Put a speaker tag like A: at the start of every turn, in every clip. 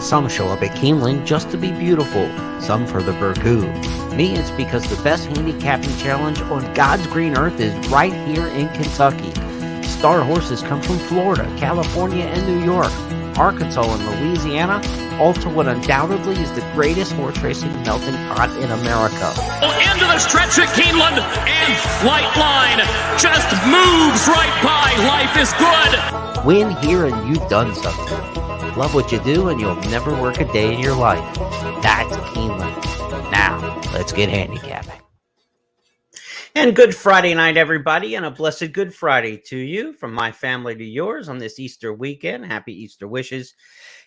A: Some show up at Keeneland just to be beautiful, some for the burgoo. Me, it's because the best handicapping challenge on God's green earth is right here in Kentucky. Star horses come from Florida, California, and New York, Arkansas, and Louisiana, all to what undoubtedly is the greatest horse racing melting pot in America.
B: Into the stretch at Keeneland, and Flight Line just moves right by. Life is good.
A: Win here and you've done something. Love what you do and you'll never work a day in your life. That's Keeneland. Now, let's get handicapping. And good Friday night, everybody, and a blessed Good Friday to you, from my family to yours on this Easter weekend. Happy Easter wishes.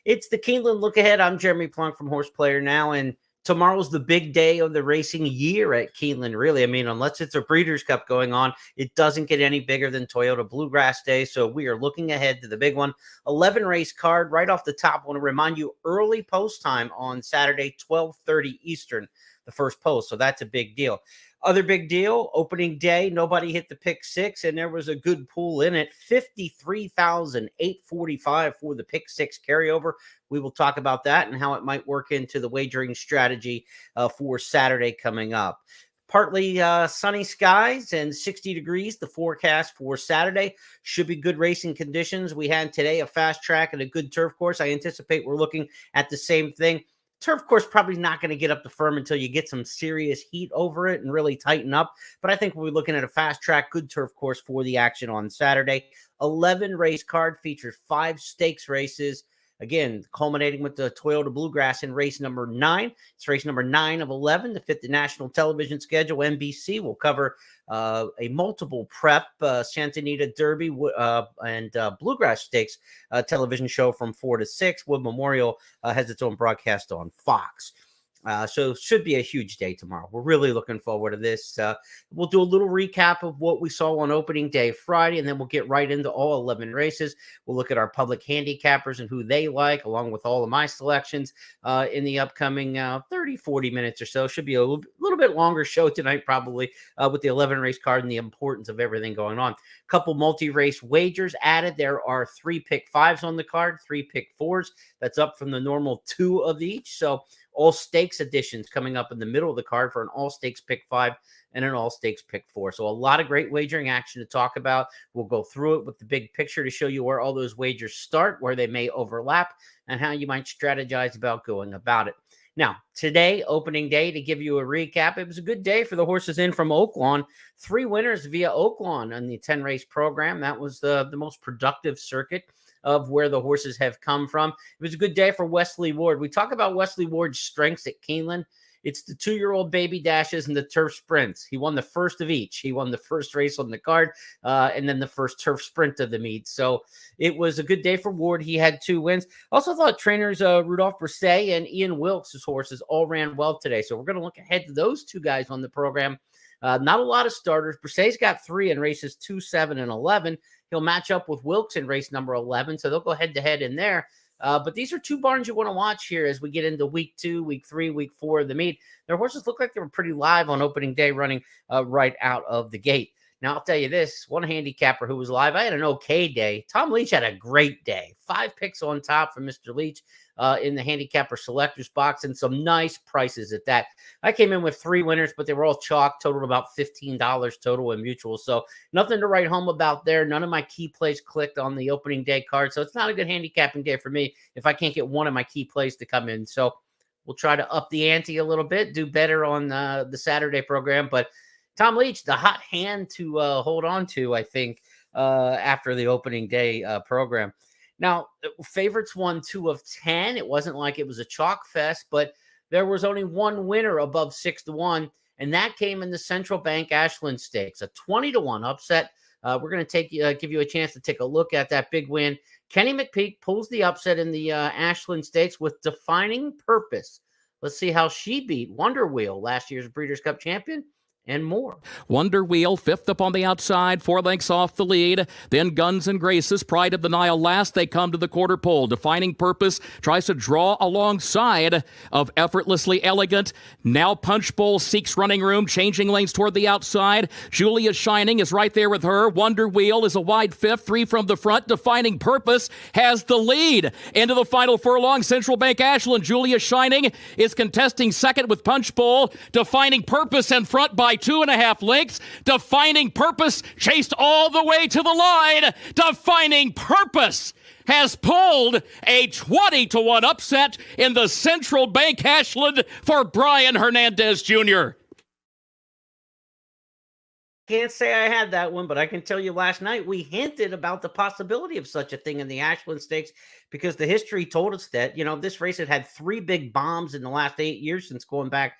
A: It's the Keeneland Look Ahead. I'm Jeremy Plonk from Horse Player Now, and tomorrow's the big day of the racing year at Keeneland, really. I mean, unless it's a Breeders' Cup going on, it doesn't get any bigger than Toyota Bluegrass Day, so we are looking ahead to the big one. 11-race card right off the top. I want to remind you, early post time on Saturday, 12:30 Eastern, the first post, so that's a big deal. Other big deal, opening day, nobody hit the pick six, and there was a good pool in it. 53,845 for the pick six carryover. We will talk about that and how it might work into the wagering strategy for Saturday coming up. Partly sunny skies and 60 degrees, the forecast for Saturday. Should be good racing conditions. We had today a fast track and a good turf course. I anticipate we're looking at the same thing. Turf course probably not going to get up to firm until you get some serious heat over it and really tighten up. But I think we'll be looking at a fast track, good turf course for the action on Saturday. 11 race card features 5 stakes races. Again, culminating with the Toyota Bluegrass in race number 9. It's race number 9 of 11 to fit the national television schedule. NBC will cover a multiple prep Santa Anita Derby and Bluegrass Stakes television show from 4 to 6. Wood Memorial has its own broadcast on Fox. So it should be a huge day tomorrow. We're really looking forward to this. We'll do a little recap of what we saw on opening day Friday, and then we'll get right into all 11 races. We'll look at our public handicappers and who they like, along with all of my selections in the upcoming 30, 40 minutes or so. Should be a little bit longer show tonight, probably, with the 11 race card and the importance of everything going on. Couple multi-race wagers added. There are 3 pick 5s on the card, 3 pick 4s. That's up from the normal 2 of each. So all stakes additions coming up in the middle of the card for an all stakes pick 5 and an all stakes pick 4. So a lot of great wagering action to talk about. We'll go through it with the big picture to show you where all those wagers start, where they may overlap, and how you might strategize about going about it. Now, today, opening day, to give you a recap, it was a good day for the horses in from Oaklawn. 3 winners via Oaklawn on the 10-race program. That was the most productive circuit of where the horses have come from. It was a good day for Wesley Ward. We talk about Wesley Ward's strengths at Keeneland. It's the 2-year-old baby dashes and the turf sprints. He won the first of each. He won the first race on the card and then the first turf sprint of the meet. So it was a good day for Ward. He had 2 wins. Also thought trainers Rudolph Brisset and Ian Wilkes' horses all ran well today. So we're going to look ahead to those 2 guys on the program. Not a lot of starters. Brisset's got 3 in races 2, 7, and 11. He'll match up with Wilkes in race number 11, so they'll go head-to-head in there. But these are 2 barns you want to watch here as we get into week 2, week 3, week 4 of the meet. Their horses look like they were pretty live on opening day, running right out of the gate. Now, I'll tell you this, one handicapper who was live, I had an okay day. Tom Leach had a great day. 5 picks on top for Mr. Leach in the handicapper selectors box, and some nice prices at that. I came in with 3 winners, but they were all chalk, totaled about $15 total in mutual. So nothing to write home about there. None of my key plays clicked on the opening day card. So it's not a good handicapping day for me if I can't get one of my key plays to come in. So we'll try to up the ante a little bit, do better on the Saturday program. But Tom Leach, the hot hand to hold on to, I think, after the opening day program. Now, favorites won 2 of 10. It wasn't like it was a chalk fest, but there was only one winner above 6-1, and that came in the Central Bank Ashland Stakes, a 20-1 upset. We're going to give you a chance to take a look at that big win. Kenny McPeak pulls the upset in the Ashland Stakes with defining purpose. Let's see how she beat Wonder Wheel, last year's Breeders' Cup champion, and more.
B: Wonder Wheel, fifth up on the outside, 4 lengths off the lead. Then Guns and Graces, Pride of the Nile last. They come to the quarter pole. Defining Purpose tries to draw alongside of Effortlessly Elegant. Now Punch Bowl seeks running room, changing lanes toward the outside. Julia Shining is right there with her. Wonder Wheel is a wide fifth, 3 from the front. Defining Purpose has the lead. Into the final furlong, Central Bank Ashland. Julia Shining is contesting second with Punch Bowl. Defining Purpose in front by 2.5 lengths. Defining Purpose chased all the way to the line. Defining Purpose has pulled a 20-1 upset in the Central Bank Ashland for Brian Hernandez Jr.
A: Can't say I had that one, but I can tell you last night we hinted about the possibility of such a thing in the Ashland Stakes because the history told us that, this race had 3 big bombs in the last 8 years since going back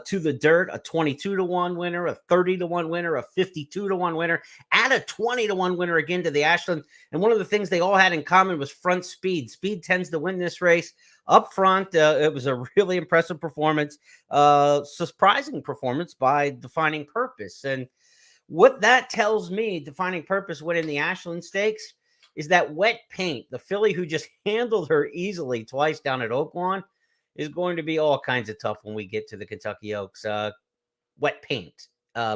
A: to the dirt, a 22-1 winner, a 30-1 winner, a 52-1 winner, and a 20-1 winner again to the Ashland. And one of the things they all had in common was front speed. Speed tends to win this race. Up front, it was a really impressive performance, surprising performance by Defining Purpose. And what that tells me, Defining Purpose winning the Ashland Stakes, is that Wet Paint, the filly who just handled her easily twice down at Oaklawn, is going to be all kinds of tough when we get to the Kentucky Oaks. Wet Paint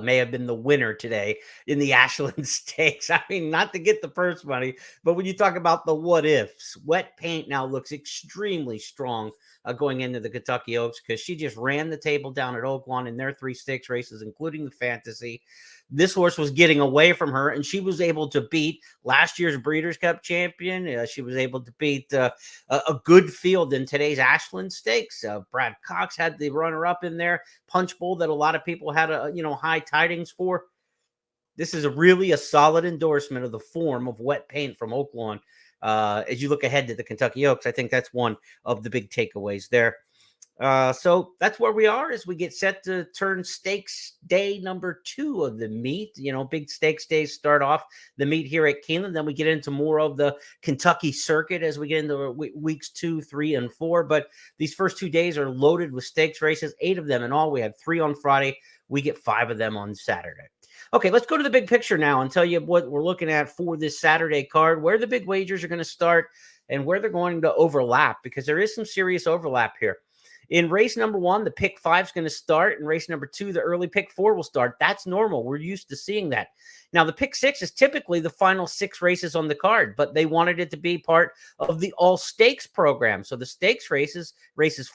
A: may have been the winner today in the Ashland Stakes. I mean, not to get the purse money, but when you talk about the what ifs, Wet Paint now looks extremely strong going into the Kentucky Oaks because she just ran the table down at Oaklawn in their 3 stakes races, including the Fantasy. This horse was getting away from her, and she was able to beat last year's Breeders' Cup champion. She was able to beat a good field in today's Ashland Stakes. Brad Cox had the runner-up in there. Punch Bowl that a lot of people had high tidings for. This is really a solid endorsement of the form of Wet Paint from Oaklawn. As you look ahead to the Kentucky Oaks, I think that's one of the big takeaways there. So that's where we are as we get set to turn stakes day number 2 of the meet. Big stakes days start off the meet here at Keeneland. Then we get into more of the Kentucky circuit as we get into weeks 2, 3, and 4. But these first 2 days are loaded with stakes races, 8 of them in all. We have 3 on Friday. We get 5 of them on Saturday. Okay, let's go to the big picture now and tell you what we're looking at for this Saturday card, where the big wagers are going to start and where they're going to overlap, because there is some serious overlap here. In race number 1, the pick 5 is going to start. In race number 2, the early pick 4 will start. That's normal. We're used to seeing that. Now, the pick 6 is typically the final 6 races on the card, but they wanted it to be part of the all stakes program. So the stakes races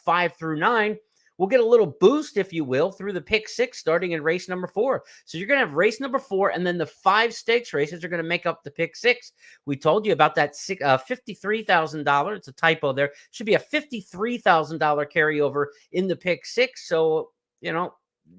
A: 5 through 9, will get a little boost, if you will, through the pick 6 starting in race number 4. So you're going to have race number 4, and then the 5 stakes races are going to make up the pick 6. We told you about that $53,000. It's a typo there. Should be a $53,000 carryover in the pick 6. So,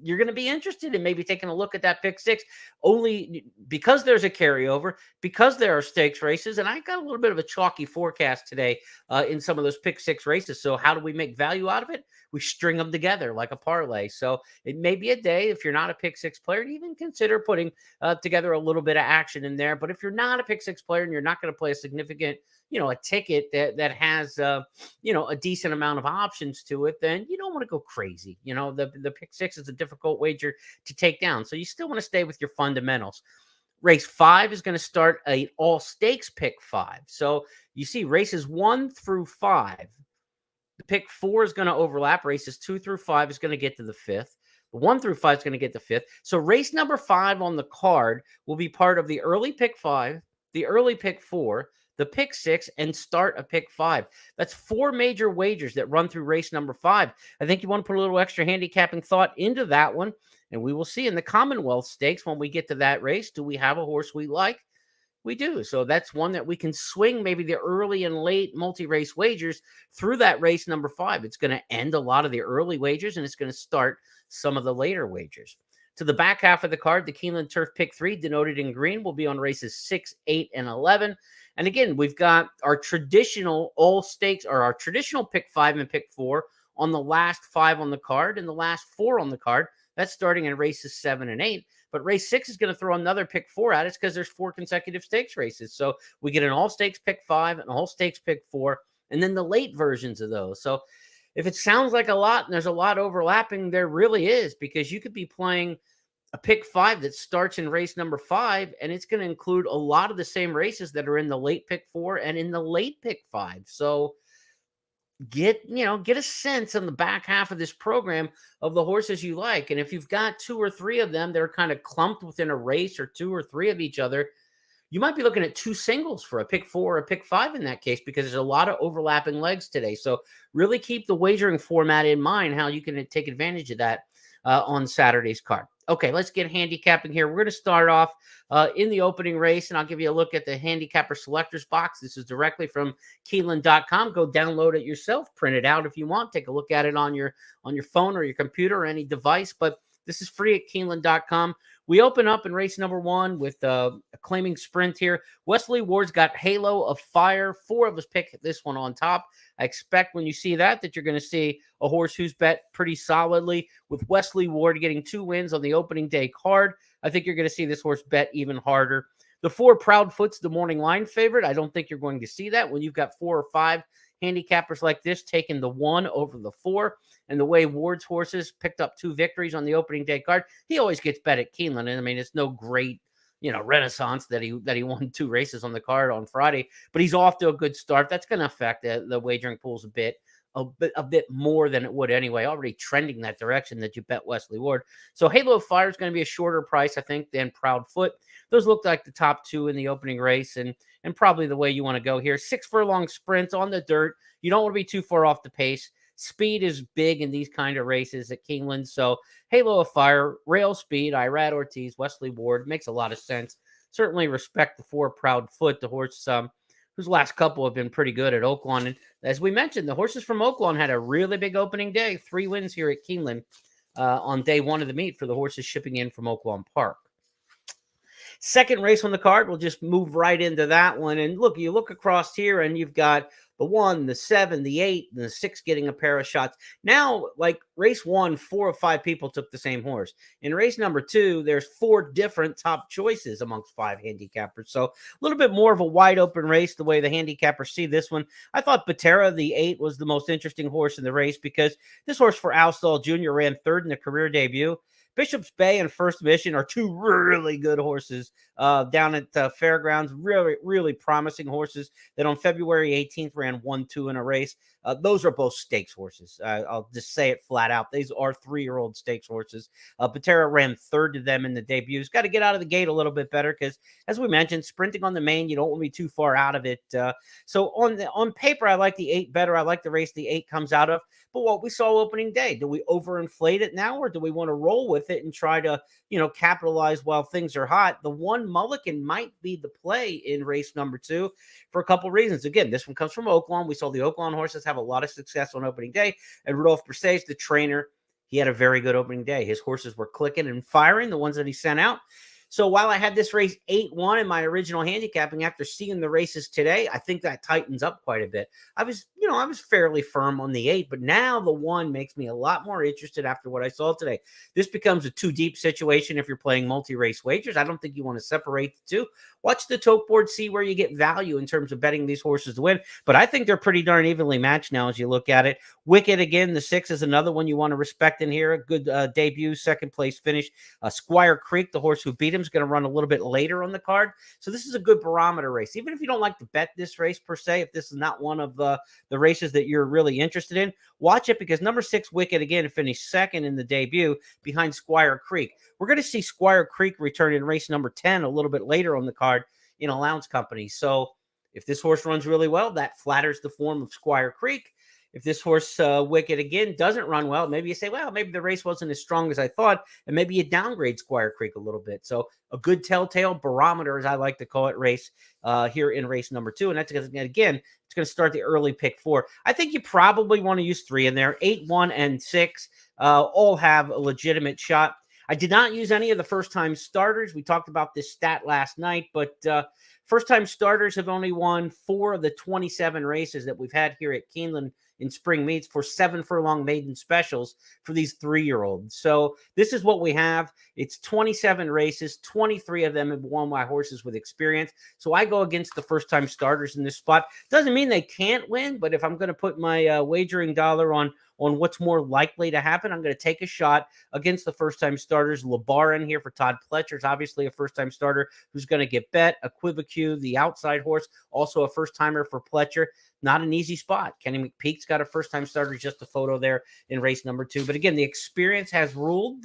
A: you're going to be interested in maybe taking a look at that pick 6 only because there's a carryover, because there are stakes races. And I got a little bit of a chalky forecast today in some of those pick 6 races. So how do we make value out of it? We string them together like a parlay. So it may be a day, if you're not a pick 6 player, to even consider putting together a little bit of action in there. But if you're not a pick 6 player and you're not going to play a significant, a ticket that has, a decent amount of options to it, then you don't want to go crazy. The pick 6 is a difficult wager to take down. So you still want to stay with your fundamentals. Race 5 is going to start a all stakes pick 5. So you see races 1 through 5. The pick 4 is going to overlap. Races 2 through 5 is going to get to the 5th. The 1 through 5 is going to get the 5th. So race number 5 on the card will be part of the early pick 5, the early pick 4, the pick 6, and start a pick 5. That's 4 major wagers that run through race number 5. I think you want to put a little extra handicapping thought into that one. And we will see in the Commonwealth Stakes when we get to that race, do we have a horse we like? We do. So that's one that we can swing maybe the early and late multi-race wagers through that race number 5. It's going to end a lot of the early wagers, and it's going to start some of the later wagers. To the back half of the card, the Keeneland Turf Pick 3, denoted in green, will be on races 6, 8, and 11. And again, we've got our traditional all stakes, or our traditional pick 5 and pick 4 on the last 5 on the card and the last 4 on the card. That's starting in races 7 and 8. But race 6 is going to throw another pick 4 at us because there's 4 consecutive stakes races. So we get an all stakes pick 5, an all stakes pick 4, and then the late versions of those. So if it sounds like a lot and there's a lot overlapping, there really is, because you could be playing a pick 5 that starts in race number 5, and it's going to include a lot of the same races that are in the late pick 4 and in the late pick 5. So get a sense on the back half of this program of the horses you like. And if you've got 2 or 3 of them that are kind of clumped within a race, or 2 or 3 of each other, you might be looking at 2 singles for a pick 4 or a pick 5 in that case, because there's a lot of overlapping legs today. So really keep the wagering format in mind, how you can take advantage of that on Saturday's card. Okay, let's get handicapping here. We're going to start off in the opening race, and I'll give you a look at the handicapper selectors box. This is directly from Keeneland.com. Go download it yourself, print it out if you want. Take a look at it on your phone or your computer or any device, but this is free at Keeneland.com. We open up in race number 1 with a claiming sprint here. Wesley Ward's got Halo of Fire. 4 of us pick this one on top. I expect when you see that you're going to see a horse who's bet pretty solidly. With Wesley Ward getting 2 wins on the opening day card, I think you're going to see this horse bet even harder. The 4 Proudfoot's the morning line favorite. I don't think you're going to see that when you've got 4 or 5 handicappers like this taking the 1 over the 4. And the way Ward's horses picked up 2 victories on the opening day card, he always gets bet at Keeneland. And I mean, it's no great, renaissance that he won 2 races on the card on Friday, but he's off to a good start. That's going to affect the wagering pools a bit more than it would anyway. Already trending that direction that you bet Wesley Ward. So Halo of Fire is going to be a shorter price, I think, than Proudfoot. Those look like the top 2 in the opening race, and probably the way you want to go here. 6 furlong sprints on the dirt. You don't want to be too far off the pace. Speed is big in these kind of races at Keeneland. So Halo of Fire, Rail Speed, Irad Ortiz, Wesley Ward makes a lot of sense. Certainly respect the 4 Proudfoot, the horse whose last couple have been pretty good at Oaklawn. And as we mentioned, the horses from Oaklawn had a really big opening day. 3 wins here at Keeneland on day 1 of the meet for the horses shipping in from Oaklawn Park. Second race on the card, we'll just move right into that one. And look, you look across here and you've got the 1, the 7, the 8, and the 6 getting a pair of shots. Now, like race 1, 4 or 5 people took the same horse. In race number 2, there's 4 different top choices amongst 5 handicappers. So a little bit more of a wide open race the way the handicappers see this one. I thought Batera, the 8, was the most interesting horse in the race because this horse for Al Stall Jr. ran 3rd in the career debut. Bishop's Bay and First Mission are 2 really good horses down at Fairgrounds. Really, really promising horses that on February 18th ran 1-2 in a race. Those are both stakes horses. I'll just say it flat out. These are 3-year-old stakes horses. Patera ran 3rd to them in the debuts. Got to get out of the gate a little bit better because, as we mentioned, sprinting on the main, you don't want to be too far out of it. So on paper, I like the 8 better. I like the race the 8 comes out of. But what we saw opening day, do we overinflate it now, or do we want to roll with it and try to, capitalize while things are hot? The 1 Mulligan might be the play in race number 2 for a couple reasons. Again, this one comes from Oaklawn. We saw the Oaklawn horses have a lot of success on opening day, and Rudolph Brisset, the trainer, he had a very good opening day. His horses were clicking and firing, the ones that he sent out. So while I had this race 8-1 in my original handicapping, after seeing the races today, I think that tightens up quite a bit. I was fairly firm on the 8, but now the 1 makes me a lot more interested after what I saw today. This becomes a 2-deep situation if you're playing multi-race wagers. I don't think you want to separate the 2. Watch the tote board, see where you get value in terms of betting these horses to win. But I think they're pretty darn evenly matched now as you look at it. Wicked, again, the 6 is another one you want to respect in here. A good debut, second place finish. Squire Creek, the horse who beat him, is going to run a little bit later on the card. So this is a good barometer race. Even if you don't like to bet this race per se, if this is not one of the races that you're really interested in, watch it because number 6, Wicked, again, finished 2nd in the debut behind Squire Creek. We're going to see Squire Creek return in race number 10 a little bit later on the card in Allowance Company. So if this horse runs really well, that flatters the form of Squire Creek. If this horse, Wicked, again, doesn't run well, maybe you say, well, maybe the race wasn't as strong as I thought, and maybe you downgrade Squire Creek a little bit. So a good telltale barometer, as I like to call it, race here in race number 2. And that's because, again, it's going to start the early pick 4. I think you probably want to use 3 in there. 8, 1, and 6 all have a legitimate shot. I did not use any of the first-time starters. We talked about this stat last night, but first-time starters have only won 4 of the 27 races that we've had here at Keeneland in spring meets for 7 furlong maiden specials for these 3-year-olds. So this is what we have. It's 27 races. 23 of them have won by horses with experience. So I go against the first-time starters in this spot. Doesn't mean they can't win, but if I'm going to put my wagering dollar on on what's more likely to happen, I'm going to take a shot against the first-time starters. Labar in here for Todd Pletcher's obviously a first-time starter who's going to get bet. Equivoque, the outside horse, also a first-timer for Pletcher. Not an easy spot. Kenny McPeak's got a first-time starter, just a photo there in race number 2. But again, the experience has ruled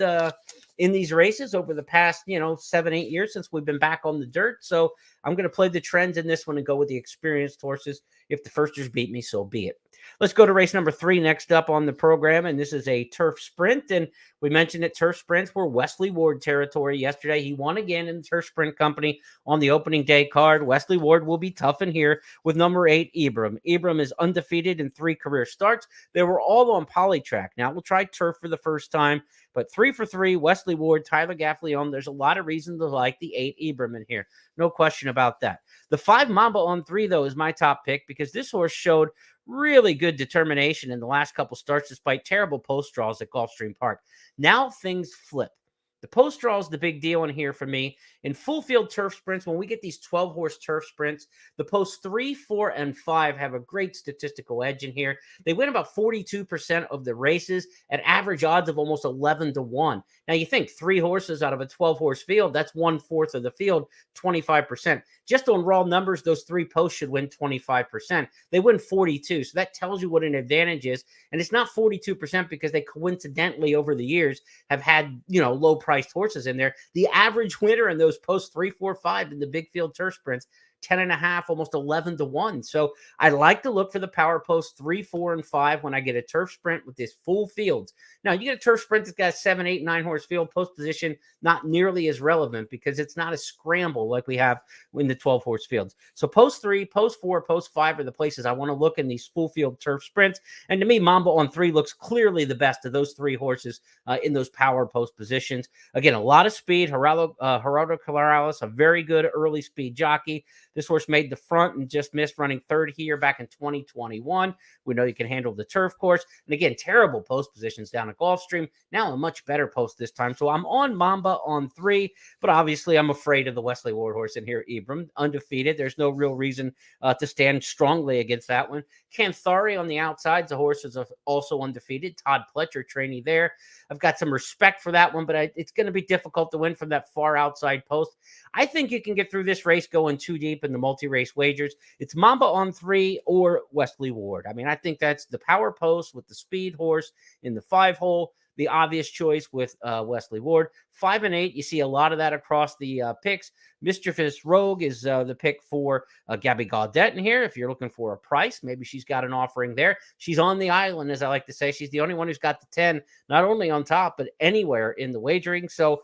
A: in these races over the past, 7-8 years since we've been back on the dirt. So I'm going to play the trends in this one and go with the experienced horses. If the firsters beat me, so be it. Let's go to race number 3 next up on the program, and this is a turf sprint. And we mentioned that turf sprints were Wesley Ward territory yesterday. He won again in the Turf Sprint Company on the opening day card. Wesley Ward will be tough in here with number 8, Ibram. Ibram is undefeated in 3 career starts. They were all on Polytrack. Now we'll try turf for the first time, but 3 for 3, Wesley Ward, Tyler Gaffleone. There's a lot of reason to like the 8, Ibram in here. No question about that. The 5, Mamba on 3, though, is my top pick because this horse showed really good determination in the last couple starts despite terrible post draws at Gulfstream Park. Now things flip. The post draw is the big deal in here for me. In full field turf sprints, when we get these 12-horse turf sprints, the posts 3, 4, and 5 have a great statistical edge in here. They win about 42% of the races at average odds of almost 11-1. Now, you think 3 horses out of a 12-horse field, that's 1/4 of the field, 25%. Just on raw numbers, those 3 posts should win 25%. They win 42, so that tells you what an advantage is. And it's not 42% because they coincidentally over the years have had, low-priced horses in there. The average winner in those posts 3, 4, 5 in the big field turf sprints, 10.5, almost 11-1. So I like to look for the power post 3, 4, and 5 when I get a turf sprint with this full fields. Now, you get a turf sprint that's got a 7, 8, 9 horse field, post position not nearly as relevant because it's not a scramble like we have in the 12 horse fields. So post 3, post 4, post 5 are the places I want to look in these full field turf sprints. And to me, Mamba on 3 looks clearly the best of those 3 horses in those power post positions. Again, a lot of speed. Gerardo Corrales, a very good early speed jockey. This horse made the front and just missed running 3rd here back in 2021. We know you can handle the turf course. And again, terrible post positions down at Gulfstream. Now a much better post this time. So I'm on Mamba on 3, but obviously I'm afraid of the Wesley Ward horse in here, Ibram. Undefeated. There's no real reason to stand strongly against that one. Canthari on the outside. The horse is also undefeated. Todd Pletcher, trainee there. I've got some respect for that one, but it's going to be difficult to win from that far outside post. I think you can get through this race going too deep in the multi-race wagers. It's Mamba on 3 or Wesley Ward. I mean, I think that's the power post with the speed horse in the 5-hole. The obvious choice with Wesley Ward. 5 and 8, you see a lot of that across the picks. Mischievous Rogue is the pick for Gabby Gaudet in here. If you're looking for a price, maybe she's got an offering there. She's on the island, as I like to say. She's the only one who's got the 10, not only on top, but anywhere in the wagering. So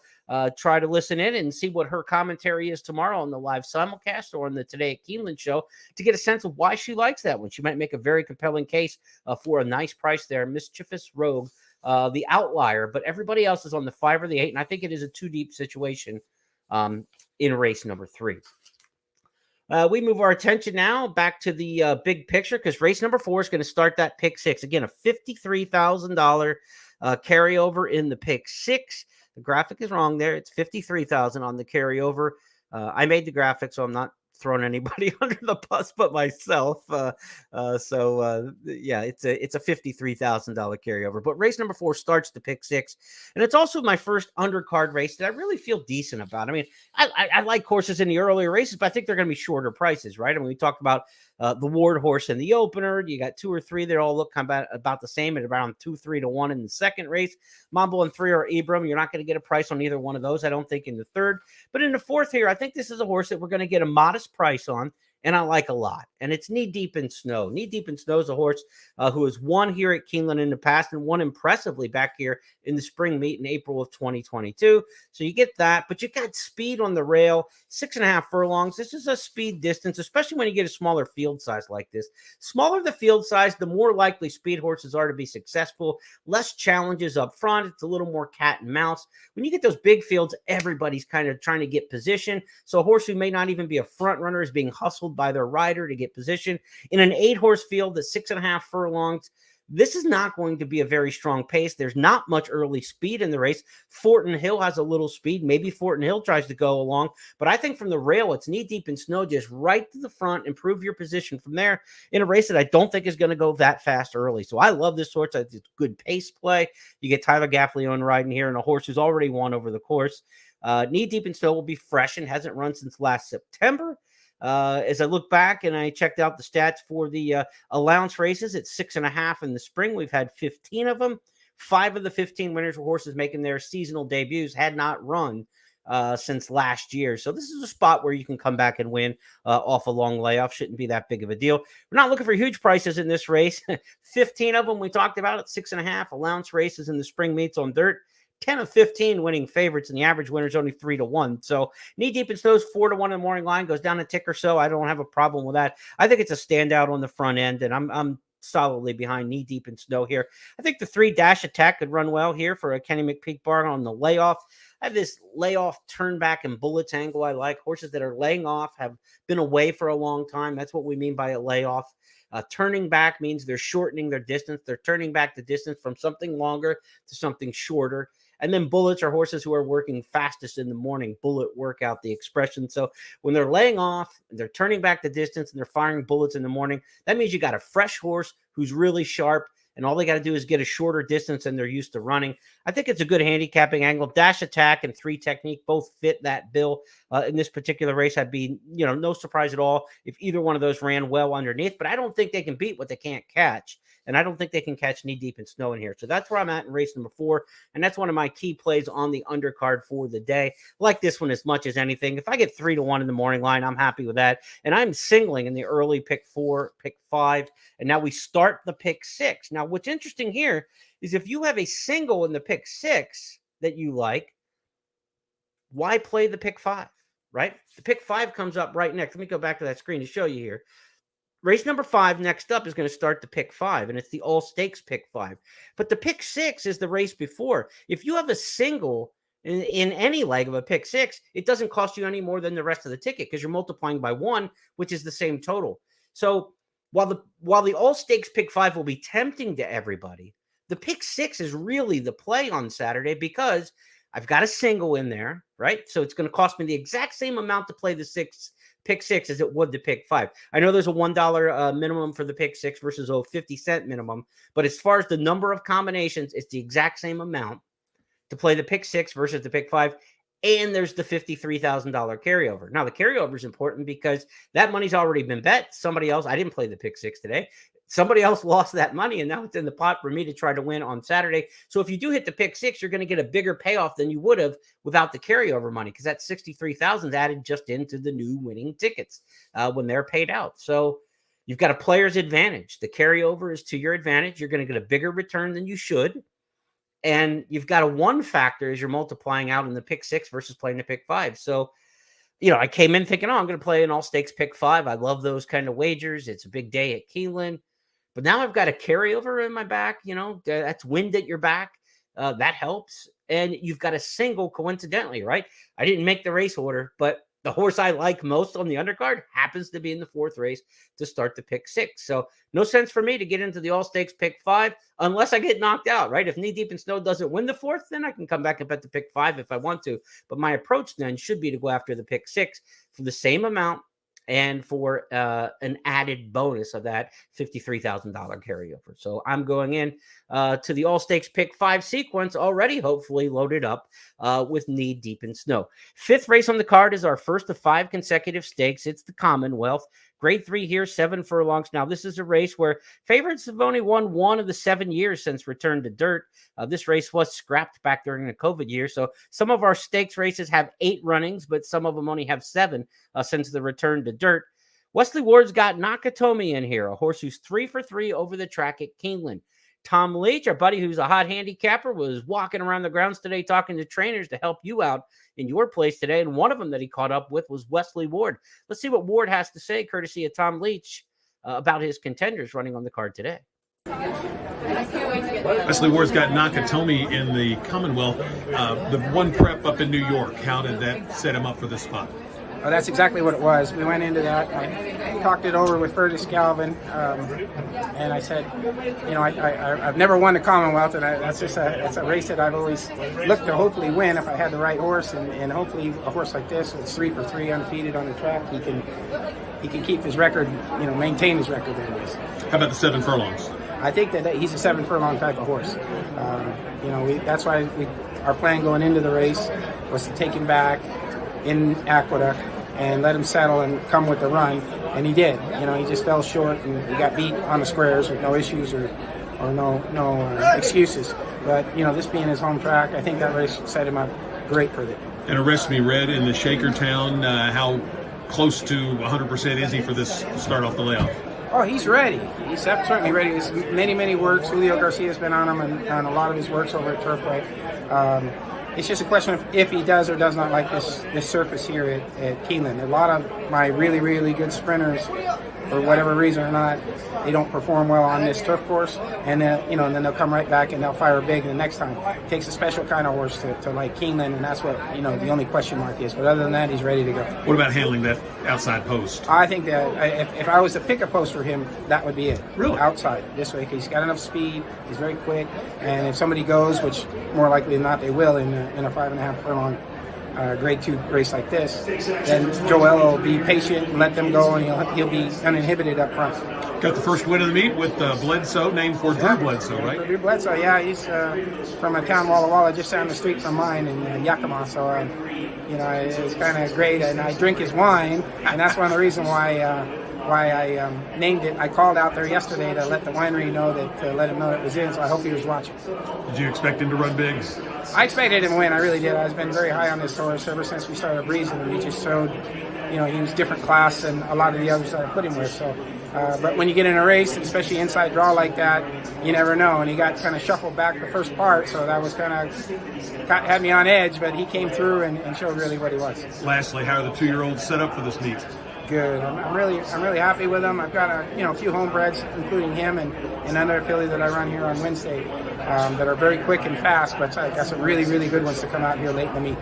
A: try to listen in and see what her commentary is tomorrow on the live simulcast or on the Today at Keeneland show to get a sense of why she likes that one. She might make a very compelling case for a nice price there. Mischievous Rogue, the outlier, but everybody else is on the 5 or the 8, and I think it is a too deep situation in race number 3. We move our attention now back to the big picture because race number 4 is going to start that pick 6. Again, a $53,000 carryover in the pick 6. The graphic is wrong there. It's $53,000 on the carryover. I made the graphic, so I'm not throwing anybody under the bus but myself. Yeah, it's a $53,000 carryover. But race number 4 starts the pick 6, and it's also my first undercard race that I really feel decent about. I mean, I like horses in the earlier races, but I think they're going to be shorter prices, right? I mean, we talked about the Ward horse in the opener. You got 2 or 3 that all look about the same at around 2-3-1 in the second race. Mambo and 3 are Ibram. You're not going to get a price on either one of those, I don't think, in the third. But in the fourth here, I think this is a horse that we're going to get a modest price on, and I like a lot. And it's Knee Deep in Snow. Knee Deep in Snow is a horse who has won here at Keeneland in the past and won impressively back here in the spring meet in April of 2022. So you get that, but you got speed on the rail, 6.5 furlongs. This is a speed distance, especially when you get a smaller field size like this. Smaller the field size, the more likely speed horses are to be successful. Less challenges up front. It's a little more cat and mouse. When you get those big fields, everybody's kind of trying to get position. So a horse who may not even be a front runner is being hustled by their rider to get position. In an 8-horse field that's 6.5 furlongs, This is not going to be a very strong pace. There's not much early speed in the race. Fortin Hill has a little speed. Maybe Fortin Hill tries to go along. But I think from the rail, it's knee-deep in snow, just right to the front, improve your position from there in a race that I don't think is going to go that fast early. So I love this horse. It's good pace play. You get Tyler Gaffalione riding here and a horse who's already won over the course. Knee-deep in snow will be fresh and hasn't run since last September. As I look back and I checked out the stats for the allowance races, it's 6.5 in the spring. We've had 15 of them. 5 of the 15 winners were horses making their seasonal debuts, had not run since last year. So this is a spot where you can come back and win off a long layoff. Shouldn't be that big of a deal. We're not looking for huge prices in this race. 15 of them we talked about at 6.5 allowance races in the spring meets on dirt. 10 of 15 winning favorites, and the average winner is only 3-1. So knee deep in snow's 4-1 in the morning line, goes down a tick or so. I don't have a problem with that. I think it's a standout on the front end, and I'm solidly behind knee deep in snow here. I think the 3 Dash Attack could run well here for a Kenny McPeak bar on the layoff. I have this layoff turn back and bullets angle I like. Horses that are laying off have been away for a long time. That's what we mean by a layoff. Turning back means they're shortening their distance. They're turning back the distance from something longer to something shorter. And then bullets are horses who are working fastest in the morning. Bullet workout, the expression. So when they're laying off, they're turning back the distance, and they're firing bullets in the morning, that means you got a fresh horse who's really sharp, and all they got to do is get a shorter distance than they're used to running. I think it's a good handicapping angle. Dash Attack and 3 Technique both fit that bill in this particular race. I'd be, no surprise at all if either one of those ran well underneath, but I don't think they can beat what they can't catch. And I don't think they can catch knee deep in snow in here. So that's where I'm at in race number 4. And that's one of my key plays on the undercard for the day. Like this one as much as anything. If I get 3-1 in the morning line, I'm happy with that. And I'm singling in the early pick 4, pick 5. And now we start the pick 6. Now, what's interesting here is if you have a single in the pick 6 that you like, why play the pick 5, right? The pick 5 comes up right next. Let me go back to that screen to show you here. Race number 5 next up is going to start the pick 5, and it's the all stakes pick 5. But the pick 6 is the race before. If you have a single in any leg of a pick 6, it doesn't cost you any more than the rest of the ticket because you're multiplying by 1, which is the same total. So while the all stakes pick 5 will be tempting to everybody, the pick 6 is really the play on Saturday because I've got a single in there, right? So it's going to cost me the exact same amount to play the pick 6 as it would the pick 5. I know there's a $1 minimum for the pick 6 versus a 50-cent minimum, but as far as the number of combinations, it's the exact same amount to play the pick 6 versus the pick 5. And there's the $53,000 carryover. Now, the carryover is important because that money's already been bet. Somebody else, I didn't play the pick 6 today. Somebody else lost that money, and now it's in the pot for me to try to win on Saturday. So if you do hit the pick 6, you're going to get a bigger payoff than you would have without the carryover money because that $63,000 added just into the new winning tickets when they're paid out. So you've got a player's advantage. The carryover is to your advantage. You're going to get a bigger return than you should. And you've got a 1 factor as you're multiplying out in the pick 6 versus playing the pick 5. So, I came in thinking, I'm going to play an all stakes pick 5. I love those kind of wagers. It's a big day at Keeneland. But now I've got a carryover in my back, that's wind at your back. That helps. And you've got a single coincidentally, right? I didn't make the race order, but the horse I like most on the undercard happens to be in the 4th race to start the pick 6. So no sense for me to get into the all stakes pick 5 unless I get knocked out, right? If knee deep in snow doesn't win the 4th, then I can come back and bet the pick 5 if I want to. But my approach then should be to go after the pick 6 for the same amount and for an added bonus of that $53,000 carryover. So I'm going in to the all stakes pick 5 sequence already, hopefully loaded up with knee deep in snow. 5th race on the card is our first of 5 consecutive stakes. It's the Commonwealth. Grade 3 here, 7 furlongs. Now, this is a race where favorites have only won 1 of the 7 years since return to dirt. This race was scrapped back during the COVID year. So some of our stakes races have 8 runnings, but some of them only have 7 since the return to dirt. Wesley Ward's got Nakatomi in here, a horse who's 3 for 3 over the track at Keeneland. Tom Leach, our buddy who's a hot handicapper, was walking around the grounds today talking to trainers to help you out in your place today. And one of them that he caught up with was Wesley Ward. Let's see what Ward has to say, courtesy of Tom Leach, about his contenders running on the card today.
C: Wesley Ward's got Nakatomi in the Commonwealth. The one prep up in New York, how did that set him up for this spot?
D: Oh, that's exactly what it was. We went into that. I talked it over with Fergus Galvin, and I said, I've never won the Commonwealth, and that's a race that I've always looked to hopefully win if I had the right horse, and hopefully a horse like this, that's 3 for 3 undefeated on the track, he can keep his record, maintain his record anyways.
C: How about the 7 furlongs?
D: I think that he's a 7 furlong type of horse. That's why our plan going into the race was to take him back in Aqueduct and let him settle and come with the run, and he did. He just fell short and he got beat on the squares with no issues or no excuses. But this being his home track, I think that race set him up great for it.
C: And Arrest Me Red in the Shakertown, how close to 100% is he for this start off the layoff?
D: Oh, he's ready. He's certainly ready. There's many works. Julio Garcia's been on him and on a lot of his works over at Turfway. It's just a question of if he does or does not like this surface here at Keeneland. A lot of my really good sprinters, for whatever reason or not, they don't perform well on this turf course, and then they'll come right back and they'll fire big the next time. It takes a special kind of horse to like Keeneland, and that's what the only question mark is. But other than that, he's ready to go.
C: What about handling that outside post?
D: I think that if I was to pick a post for him, that would be it.
C: Really?
D: Outside this way, he's got enough speed. He's very quick, and if somebody goes, which more likely than not they will in a 5.5 furlong grade 2 race like this, then Joel will be patient and let them go, and he'll be uninhibited up front.
C: Got the first win of the meet with Bledsoe, named for Drew Bledsoe, right?
D: Drew Bledsoe, yeah, he's from a town Walla Walla just down the street from mine in Yakima, so it's kind of great, and I drink his wine, and that's one of the reasons why I named it. I called out there yesterday to let the winery know to let him know it was in, so I hope he was watching.
C: Did you expect him to run big?
D: I expected him to win. I really did. I've been very high on this horse ever since we started breezing him. He just showed, he was different class than a lot of the others that I put him with. So, but when you get in a race, especially inside draw like that, you never know. And he got kind of shuffled back the first part, so that was had me on edge. But he came through and showed really what he was.
C: Lastly, how are the 2-year-olds set up for this meet?
D: Good. I'm really happy with them. I've got a few homebreds, including him and another filly that I run here on Wednesday, that are very quick and fast. But I got some really good ones to come out here late in the meet.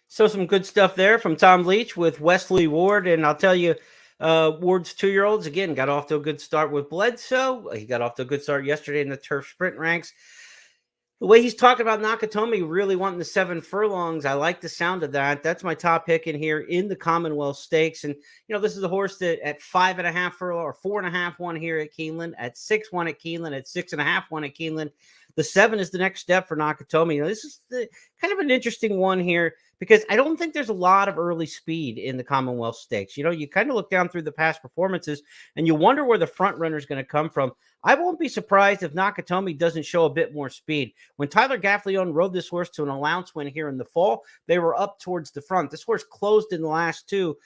A: So some good stuff there from Tom Leach with Wesley Ward, and I'll tell you, Ward's 2-year-olds again got off to a good start with Bledsoe. He got off to a good start yesterday in the turf sprint ranks. The way he's talking about Nakatomi really wanting the 7 furlongs, I like the sound of that. That's my top pick in here in the Commonwealth Stakes. And, this is a horse that at 5.5 furlong or 4.5 won here at Keeneland, at 6 won at Keeneland, at 6.5 won at Keeneland. The 7 is the next step for Nakatomi. This is kind of an interesting one here because I don't think there's a lot of early speed in the Commonwealth Stakes. You kind of look down through the past performances and you wonder where the front runner is going to come from. I won't be surprised if Nakatomi doesn't show a bit more speed. When Tyler Gaffalione rode this horse to an allowance win here in the fall, they were up towards the front. This horse closed in the last 2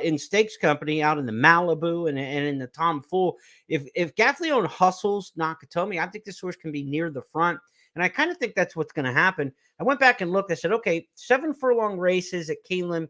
A: in Stakes Company out in the Malibu and in the Tom Fool. If Gaffalione hustles Nakatomi, I think this horse can be near the front. And I kind of think that's what's going to happen. I went back and looked. I said, okay, 7 furlong races at Keeneland.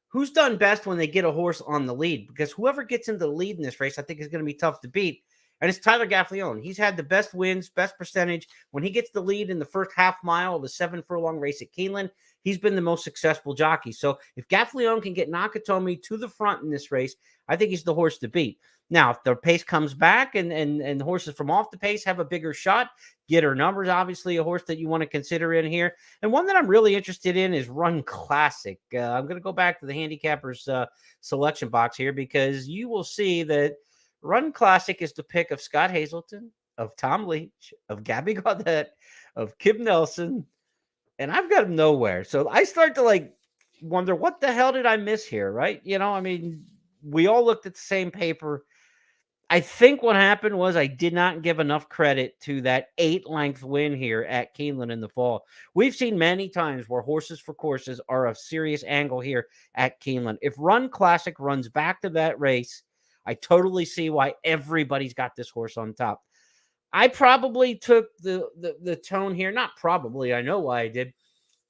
A: Who's done best when they get a horse on the lead? Because whoever gets into the lead in this race, I think is going to be tough to beat. And it's Tyler Gaffalione. He's had the best wins, best percentage. When he gets the lead in the first half mile of the 7 furlong race at Keeneland, he's been the most successful jockey. So if Gaffalione can get Nakatomi to the front in this race, I think he's the horse to beat. Now, if the pace comes back and horses from off the pace have a bigger shot, Get Her Numbers, obviously a horse that you want to consider in here. And one that I'm really interested in is Run Classic. I'm going to go back to the handicappers selection box here because you will see that Run Classic is the pick of Scott Hazelton, of Tom Leach, of Gabby Gaudette, of Kim Nelson, and I've got him nowhere. So I start to wonder, what the hell did I miss here, right? We all looked at the same paper. I think what happened was I did not give enough credit to that 8-length win here at Keeneland in the fall. We've seen many times where horses for courses are a serious angle here at Keeneland. If Run Classic runs back to that race, I totally see why everybody's got this horse on top. I probably took the tone here. Not probably. I know why I did.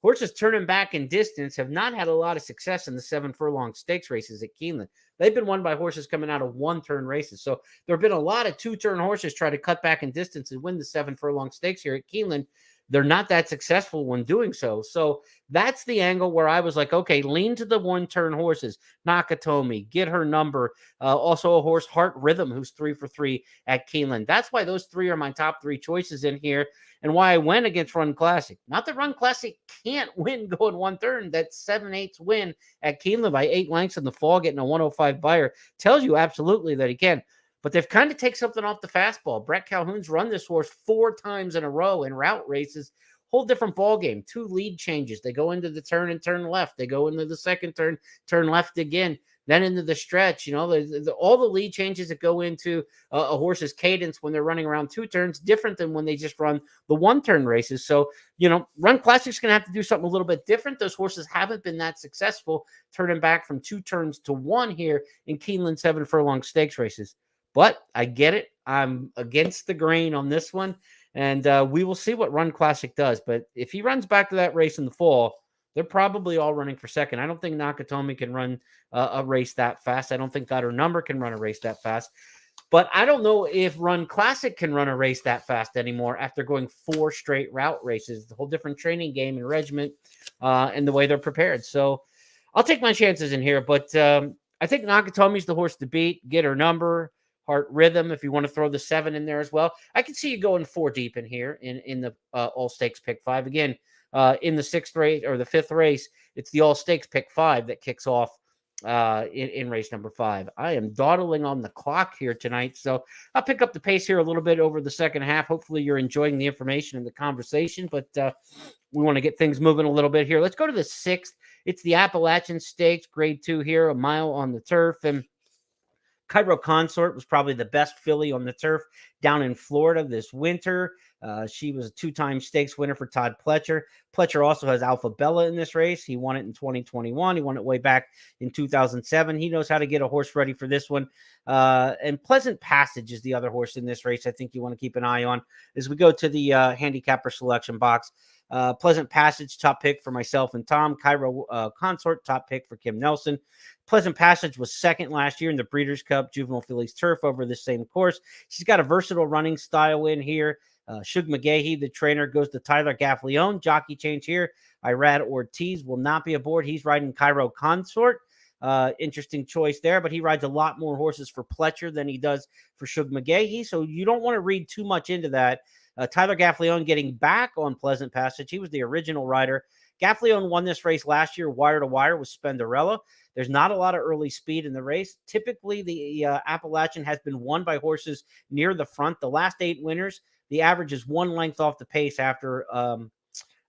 A: Horses turning back in distance have not had a lot of success in the 7 furlong stakes races at Keeneland. They've been won by horses coming out of 1-turn races. So there have been a lot of 2-turn horses try to cut back in distance and win the 7 furlong stakes here at Keeneland. they're not that successful when doing so. So that's the angle where I was like, okay, lean to the one-turn horses. Nakatomi, get her number. Also a horse, Heart Rhythm, who's 3 for 3 at Keeneland. That's why those three are my top three choices in here, and why I went against Run Classic. Not that Run Classic can't win going one turn. That 7/8 win at Keeneland by 8 lengths in the fall, getting a 105 buyer, tells you absolutely that he can. But they've kind of taken something off the fastball. Brett Calhoun's run this horse 4 times in a row in route races. Whole different ball game. 2 lead changes. They go into the turn and turn left. They go into the second turn, turn left again. Then into the stretch. You know, all the lead changes that go into a horse's cadence when they're running around 2 turns, different than when they just run the 1-turn races. So, you know, Run Classic's going to have to do something a little bit different. Those horses haven't been that successful, turning back from 2 turns to 1 here in Keeneland 7 furlong stakes races. But I get it. I'm against the grain on this one. And we will see what Run Classic does. But if he runs back to that race in the fall, they're probably all running for second. I don't think Nakatomi can run a race that fast. I don't think Got Her Number can run a race that fast. But I don't know if Run Classic can run a race that fast anymore after going 4 straight route races. The whole different training game and regiment and the way they're prepared. So I'll take my chances in here. But I think Nakatomi's the horse to beat. Get Her Number. Heart Rhythm, if you want to throw the 7 in there as well. I can see you going 4 deep in here in the all stakes pick 5. Again, in the 6th race or the 5th race, it's the all stakes pick 5 that kicks off in race number 5. I am dawdling on the clock here tonight, so I'll pick up the pace here a little bit over the second half. Hopefully you're enjoying the information and the conversation, but we want to get things moving a little bit here. Let's go to the 6th. It's the Appalachian Stakes, grade 2 here, a mile on the turf, and Cairo Consort was probably the best filly on the turf down in Florida this winter. She was a 2-time stakes winner for Todd Pletcher. Pletcher also has Alpha Bella in this race. He won it in 2021. He won it way back in 2007. He knows how to get a horse ready for this one. And Pleasant Passage is the other horse in this race I think you want to keep an eye on as we go to the handicapper selection box. Pleasant Passage, top pick for myself and Tom. Cairo Consort, top pick for Kim Nelson. Pleasant Passage was second last year in the Breeders' Cup Juvenile Fillies Turf over the same course. She's got a versatile running style in here. Shug McGahee, the trainer, goes to Tyler Gaffleone. Jockey change here. Irad Ortiz will not be aboard. He's riding Cairo Consort. Interesting choice there, but he rides a lot more horses for Pletcher than he does for Shug McGahee, so you don't want to read too much into that. Tyler Gaffleone getting back on Pleasant Passage. He was the original rider. Gaffleone won this race last year, wire to wire, with Spenderella. There's not a lot of early speed in the race. Typically, the Appalachian has been won by horses near the front. The last 8 winners, the average is 1 length off the pace after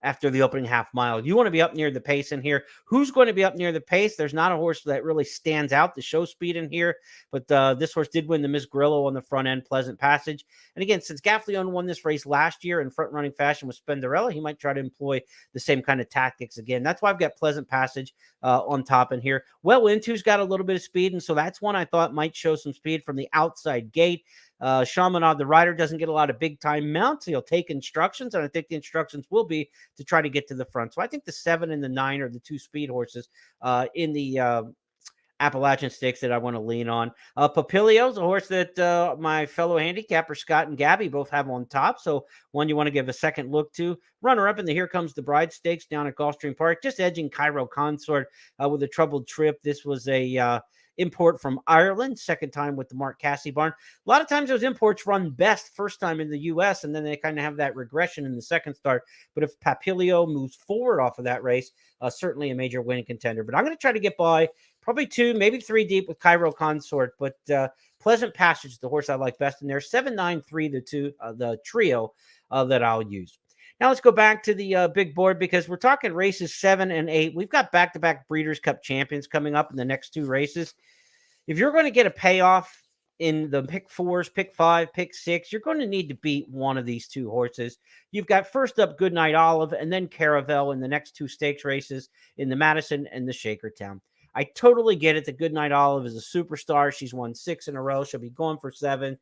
A: the opening half mile. You want to be up near the pace in here. Who's going to be up near the pace? There's not a horse that really stands out to show speed in here, but this horse did win the Miss Grillo on the front end, Pleasant Passage. And again, since Gaffleone won this race last year in front-running fashion with Spenderella, he might try to employ the same kind of tactics again. That's why I've got Pleasant Passage on top in here. Well Into's got a little bit of speed, and so that's one I thought might show some speed from the outside gate. Chaminade, the rider, doesn't get a lot of big-time mounts. He'll take instructions, and I think the instructions will be to try to get to the front. So I think the 7 and the 9 are the 2 speed horses in the Appalachian Stakes that I want to lean on. Papilio's a horse that my fellow handicapper Scott and Gabby both have on top, so one you want to give a second look to. Runner-up in the Here Comes the Bride Stakes down at Gulfstream Park, just edging Cairo Consort with a troubled trip. This was a import from Ireland, second time with the Mark Cassidy barn. A lot of times those imports run best first time in the U.S., and then they kind of have that regression in the second start. But if Papilio moves forward off of that race, certainly a major winning contender. But I'm going to try to get by probably 2, maybe 3 deep with Cairo Consort. But Pleasant Passage, the horse I like best in there. 7, 9, 3, the trio that I'll use. Now let's go back to the big board because we're talking races 7 and 8. We've got back-to-back Breeders' Cup champions coming up in the next 2 races. If you're going to get a payoff in the pick 4s, pick 5, pick 6, you're going to need to beat one of these 2 horses. You've got first up Goodnight Olive and then Caravel in the next 2 stakes races in the Madison and the Shakertown. I totally get it that Goodnight Olive is a superstar. She's won 6 in a row. She'll be going for 7.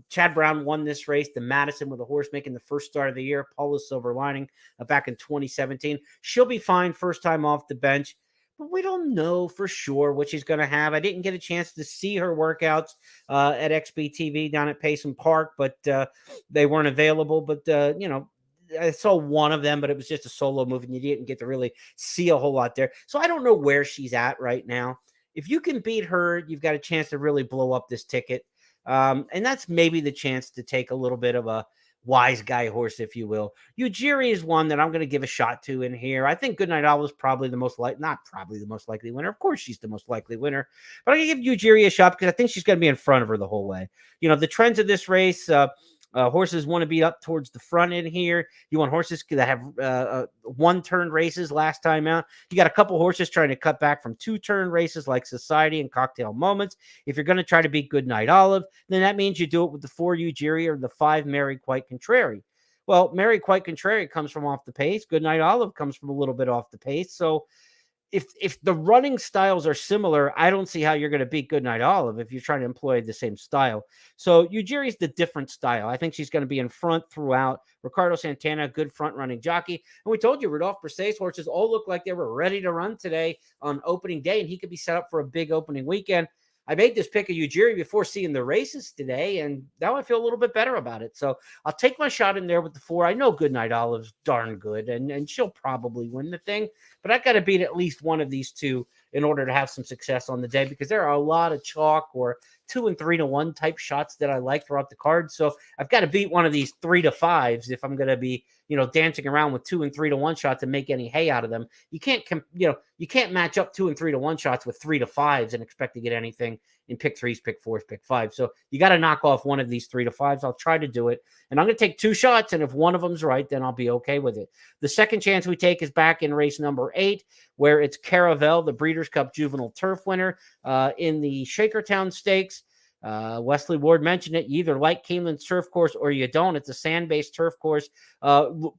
A: Chad Brown won this race, the Madison, with a horse making the first start of the year, Paula Silver Lining, back in 2017. She'll be fine first time off the bench, but we don't know for sure what she's going to have. I didn't get a chance to see her workouts at XBTV down at Payson Park, but they weren't available. But, I saw one of them, but it was just a solo move, and you didn't get to really see a whole lot there. So I don't know where she's at right now. If you can beat her, you've got a chance to really blow up this ticket. And that's maybe the chance to take a little bit of a wise guy horse, if you will. Ujiri is one that I'm going to give a shot to in here. I think Goodnight Olive is probably the most not probably the most likely winner. Of course, she's the most likely winner, but I'm going to give Ujiri a shot because I think she's going to be in front of her the whole way. The trends of this race, horses want to be up towards the front end here. You want horses that have one-turn races last time out. You got a couple horses trying to cut back from two-turn races like Society and Cocktail Moments. If you're going to try to beat Goodnight Olive, then that means you do it with the 4 Ujiri or the 5 Mary Quite Contrary. Well, Mary Quite Contrary comes from off the pace. Goodnight Olive comes from a little bit off the pace. So if the running styles are similar, I don't see how you're going to beat Goodnight Olive if you're trying to employ the same style. So Ujiri's the different style. I think she's going to be in front throughout. Ricardo Santana, good front running jockey. And we told you, Rodolphe Brisset's horses all look like they were ready to run today on opening day, and he could be set up for a big opening weekend. I made this pick of Ujiri before seeing the races today, and now I feel a little bit better about it. So I'll take my shot in there with the 4. I know Goodnight Olive's darn good, and she'll probably win the thing, but I got to beat at least one of these two in order to have some success on the day, because there are a lot of chalk or 2 and 3 to 1 type shots that I like throughout the card. So I've got to beat one of these 3 to 5s if I'm going to be, dancing around with 2 and 3 to 1 shots and make any hay out of them. You can't match up 2 and 3 to 1 shots with 3 to 5s and expect to get anything in pick 3s, pick 4s, pick 5s. So you got to knock off one of these 3 to 5s. I'll try to do it. And I'm going to take 2 shots. And if one of them's right, then I'll be okay with it. The second chance we take is back in race number 8, where it's Caravel, the Breeders' Cup Juvenile Turf winner in the Shakertown Stakes. Wesley Ward mentioned it. You either like Keeneland's turf course or you don't. It's a sand-based turf course,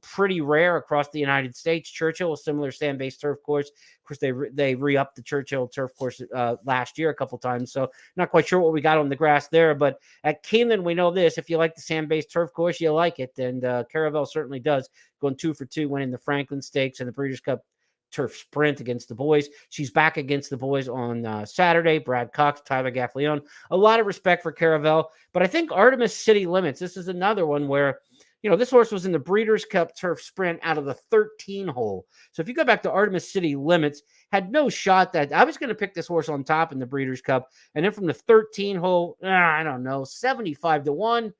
A: pretty rare across the United States. Churchill, a similar sand-based turf course. Of course, they re-upped the Churchill turf course last year a couple times, so not quite sure what we got on the grass there. But at Keeneland, we know this. If you like the sand-based turf course, you like it, and Caravel certainly does. Going 2 for 2, winning the Franklin Stakes and the Breeders' Cup Turf Sprint against the boys. She's back against the boys on Saturday. Brad Cox, Tyler Gaffleone. A lot of respect for Caravel, but I think Artemis City Limits, this is another one where, this horse was in the Breeders' Cup Turf Sprint out of the 13 hole. So if you go back to Artemis City Limits, had no shot that I was going to pick this horse on top in the Breeders' Cup. And then from the 13 hole, I don't know, 75 to 1.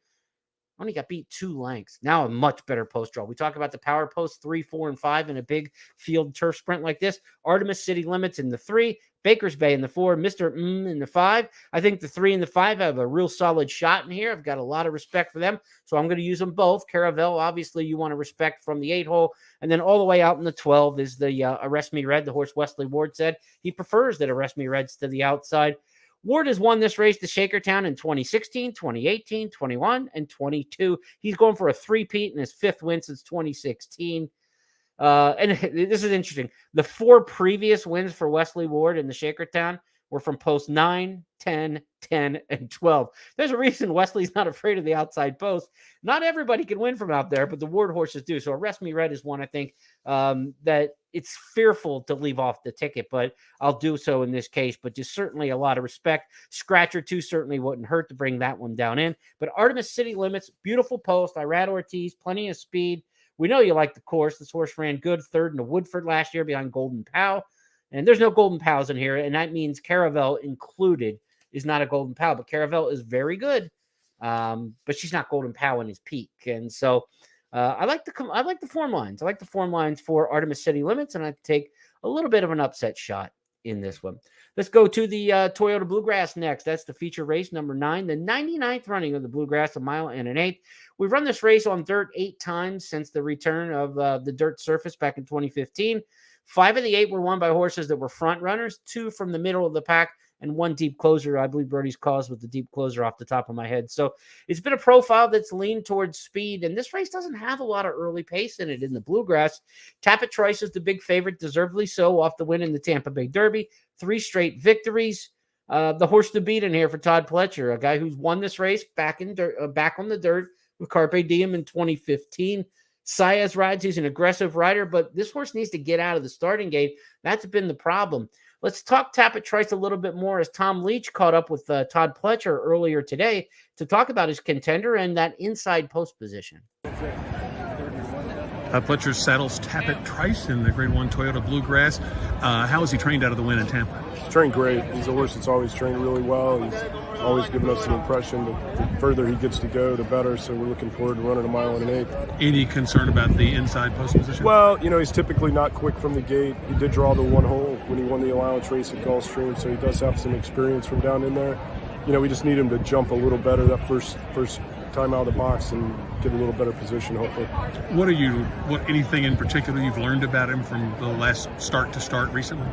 A: Only got beat 2 lengths. Now a much better post draw. We talk about the power post 3, 4, and 5 in a big field turf sprint like this. Artemis City Limits in the 3, Baker's Bay in the 4, Mr. In the 5. I think the 3 and the 5 have a real solid shot in here. I've got a lot of respect for them, so I'm going to use them both. Caravel, obviously, you want to respect from the 8 hole. And then all the way out in the 12 is the Arrest Me Red, the horse Wesley Ward said. He prefers that Arrest Me Red's to the outside. Ward has won this race to Shakertown in 2016, 2018, 21, and 22. He's going for a 3-peat and his 5th win since 2016. And this is interesting. The 4 previous wins for Wesley Ward in the Shakertown were from post 9, 10, 10, and 12. There's a reason Wesley's not afraid of the outside post. Not everybody can win from out there, but the Ward horses do. So Arrest Me Red is one, I think, that it's fearful to leave off the ticket, but I'll do so in this case. But just certainly a lot of respect. Scratcher 2 certainly wouldn't hurt to bring that one down in. But Artemis City Limits, beautiful post. Irad Ortiz, plenty of speed. We know you like the course. This horse ran good 3rd in the Woodford last year behind Golden Pow. And there's no Golden Pows in here, and that means Caravel included is not a Golden Pow. But Caravel is very good, but she's not Golden Pow in his peak. And so I like the form lines. I like the form lines for Artemis City Limits, and I take a little bit of an upset shot in this one. Let's go to the Toyota Bluegrass next. That's the feature race number 9, the 99th running of the Bluegrass, 1 mile and an 1/8. We've run this race on dirt 8 times since the return of the dirt surface back in 2015. 5 of the 8 were won by horses that were front runners, 2 from the middle of the pack, and 1 deep closer. I believe Birdie's Cause was the deep closer off the top of my head. So it's been a profile that's leaned towards speed, and this race doesn't have a lot of early pace in it in the Bluegrass. Tapit Trice is the big favorite, deservedly so, off the win in the Tampa Bay Derby. 3 straight victories. The horse to beat in here for Todd Pletcher, a guy who's won this race back on the dirt with Carpe Diem in 2015. Saez rides. He's an aggressive rider, but this horse needs to get out of the starting gate. That's been the problem. Let's talk Tapit Trice a little bit more as Tom Leach caught up with Todd Pletcher earlier today to talk about his contender and that inside post position.
C: Pletcher's saddles Tappet Trice in the Grade 1 Toyota Bluegrass. How has he trained out of the win in Tampa?
E: He's trained great. He's a horse that's always trained really well. He's always given us an impression that the further he gets to go, the better. So we're looking forward to running a mile and an eighth.
C: Any concern about the inside post position?
E: Well, he's typically not quick from the gate. He did draw the one hole when he won the allowance race at Gulfstream, so he does have some experience from down in there. We just need him to jump a little better that first time out of the box and get a little better position, hopefully.
C: Anything in particular you've learned about him from the last start to start recently?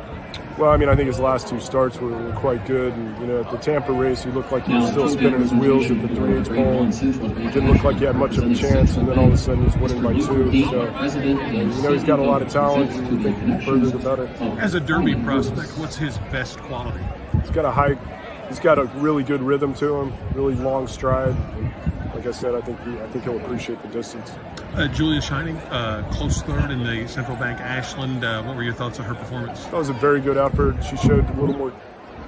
E: Well, I think his last 2 starts were quite good. And, at the Tampa race, he looked like he was still spinning his wheels at the 3/8 pole. Didn't look like he had much of a chance, and then all of a sudden he's winning by 2. So, he's got a lot of talent, and we think the further the better.
C: As a Derby prospect, what's his best quality?
E: He's got a really good rhythm to him, really long stride. And like I said, I think he'll appreciate the distance.
C: Julia Shining, close third in the Central Bank Ashland. What were your thoughts on her performance?
E: That was a very good effort. She showed a little more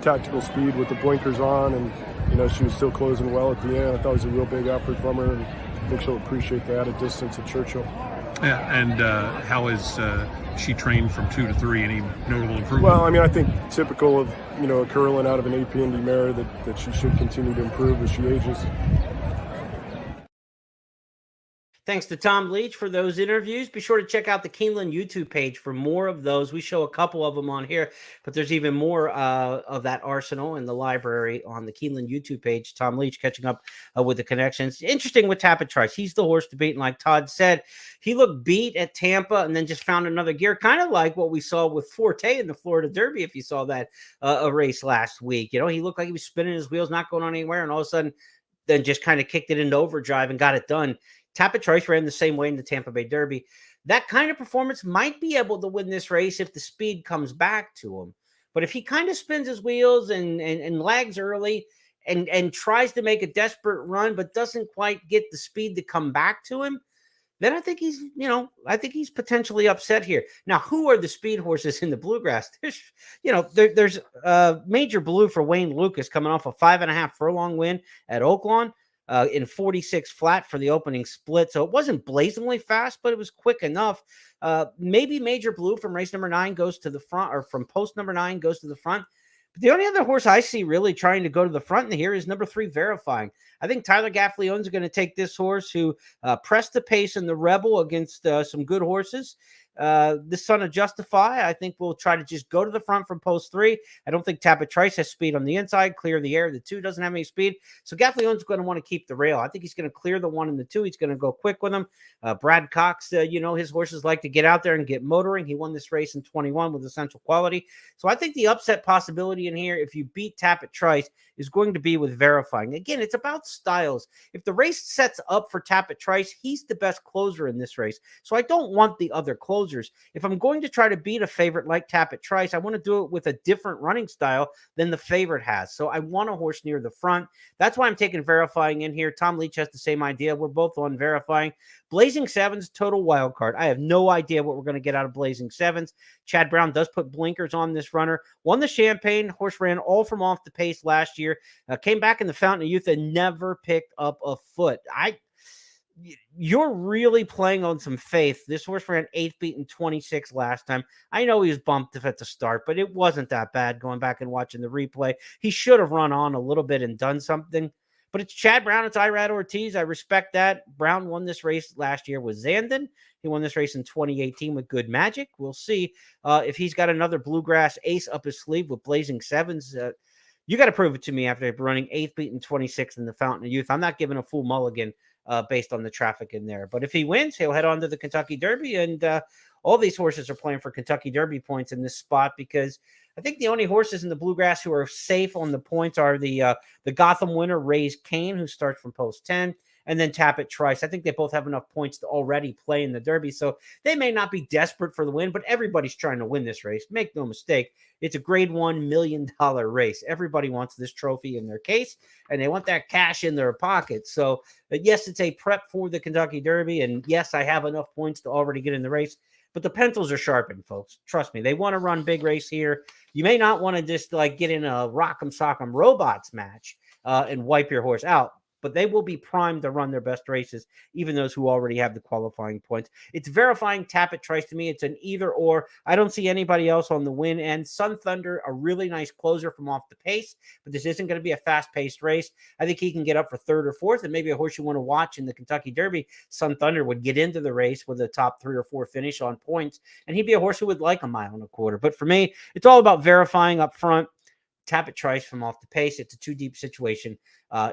E: tactical speed with the blinkers on, and she was still closing well at the end. I thought it was a real big effort from her, and I think she'll appreciate the added distance at Churchill.
C: Yeah, and how is she trained from 2 to 3? Any notable improvement?
E: Well, I think typical of a Curlin out of an APND mare that she should continue to improve as she ages.
A: Thanks to Tom Leach for those interviews. Be sure to check out the Keeneland YouTube page for more of those. We show a couple of them on here, but there's even more of that arsenal in the library on the Keeneland YouTube page. Tom Leach catching up with the connections. Interesting with Tappet Trice. He's the horse to beat, and like Todd said, he looked beat at Tampa and then just found another gear, kind of like what we saw with Forte in the Florida Derby, if you saw that a race last week. He looked like he was spinning his wheels, not going on anywhere, and all of a sudden then just kind of kicked it into overdrive and got it done. Tappet Trice ran the same way in the Tampa Bay Derby. That kind of performance might be able to win this race if the speed comes back to him. But if he kind of spins his wheels and lags early and tries to make a desperate run but doesn't quite get the speed to come back to him, then I think he's potentially upset here. Now, who are the speed horses in the Bluegrass? There's Major Blue for Wayne Lucas coming off a 5.5 furlong win at Oaklawn. In 46 flat for the opening split. So it wasn't blazingly fast, but it was quick enough. Maybe Major Blue from race number 9 goes to the front, or from post number 9 goes to the front. But the only other horse I see really trying to go to the front in here is number 3, Verifying. I think Tyler Gaffleone's going to take this horse who pressed the pace in the Rebel against some good horses. The son of Justify, I think we'll try to just go to the front from post 3. I don't think Tappet Trice has speed on the inside, clear the air. The 2 doesn't have any speed. So Gaffleone's going to want to keep the rail. I think he's going to clear the 1 and the 2. He's going to go quick with them. Brad Cox, his horses like to get out there and get motoring. He won this race in 21 with Essential Quality. So I think the upset possibility in here, if you beat Tappet Trice, is going to be with Verifying. Again, it's about styles. If the race sets up for Tappet Trice, he's the best closer in this race. So I don't want the other closers. If I'm going to try to beat a favorite like Tappet Trice, I want to do it with a different running style than the favorite has. So I want a horse near the front. That's why I'm taking Verifying in here. Tom Leach has the same idea. We're both on Verifying. Blazing Sevens, total wild card. I have no idea what we're going to get out of Blazing Sevens. Chad Brown does put blinkers on this runner. Won the Champagne. Horse ran all from off the pace last year. Came back in the Fountain of Youth and never picked up a foot. You're really playing on some faith. This horse ran 8th beat in 26 last time. I know he was bumped at the start, but it wasn't that bad going back and watching the replay. He should have run on a little bit and done something. But it's Chad Brown. It's Irad Ortiz. I respect that. Brown won this race last year with Zandon. He won this race in 2018 with Good Magic. We'll see if he's got another Bluegrass ace up his sleeve with Blazing Sevens. You got to prove it to me after running 8th beat in 26 in the Fountain of Youth. I'm not giving a full mulligan based on the traffic in there. But if he wins, he'll head on to the Kentucky Derby. And all these horses are playing for Kentucky Derby points in this spot, because I think the only horses in the Bluegrass who are safe on the points are the Gotham winner, Raise Kane, who starts from post 10, and then Tappet Trice. I think they both have enough points to already play in the Derby, so they may not be desperate for the win, but everybody's trying to win this race. Make no mistake, it's a grade $1 million race. Everybody wants this trophy in their case, and they want that cash in their pocket. So, yes, it's a prep for the Kentucky Derby, and yes, I have enough points to already get in the race. But the pencils are sharpened, folks. Trust me. They want to run big race here. You may not want to just get in a rock'em sock'em robots match and wipe your horse out. but they will be primed to run their best races, even those who already have the qualifying points. It's verifying Tapit Trice to me. It's an either or. I don't see anybody else on the win end. Sun Thunder, a really nice closer from off the pace, but this isn't going to be a fast-paced race. I think he can get up for third or fourth, and maybe a horse you want to watch in the Kentucky Derby. Sun Thunder would get into the race with a top 3 or 4 finish on points, and he'd be a horse who would like a mile and a quarter. But for me, it's all about verifying up front. Tapit Trice from off the pace. It's a too deep situation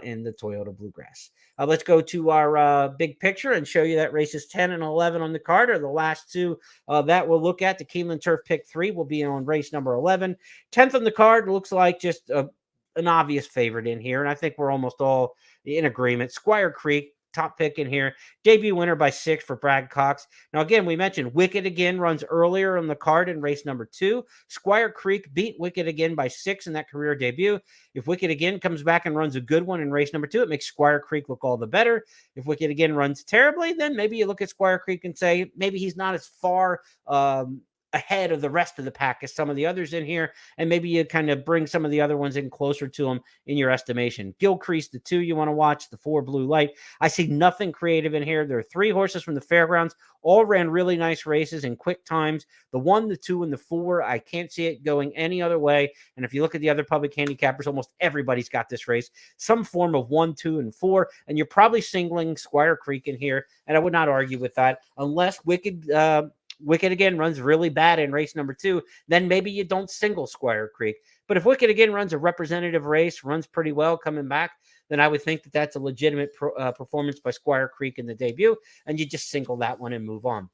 A: in the Toyota Bluegrass. Let's go to our big picture and show you that races 10 and 11 on the card are the last two that we'll look at. The Keeneland Turf Pick 3 will be on race number 11. 10th on the card looks like just an obvious favorite in here, and I think we're almost all in agreement. Squire Creek, top pick in here. Debut winner by 6 for Brad Cox. Now, again, we mentioned Wicked Again runs earlier on the card in race number 2. Squire Creek beat Wicked Again by 6 in that career debut. If Wicked Again comes back and runs a good one in race number 2, it makes Squire Creek look all the better. If Wicked Again runs terribly, then maybe you look at Squire Creek and say maybe he's not as far ahead of the rest of the pack as some of the others in here, and maybe you kind of bring some of the other ones in closer to them in your estimation. Gilcrease, the 2 you want to watch, the 4 Blue Light. I see nothing creative in here. There are 3 horses from the fairgrounds, all ran really nice races in quick times. The 1, the 2, and the 4, I can't see it going any other way. And if you look at the other public handicappers, almost everybody's got this race, some form of 1, 2, and 4, and you're probably singling Squire Creek in here, and I would not argue with that unless Wicked Again runs really bad in race number 2, then maybe you don't single Squire Creek. But if Wicked Again runs a representative race, runs pretty well coming back, then I would think that that's a legitimate performance by Squire Creek in the debut, and you just single that one and move on.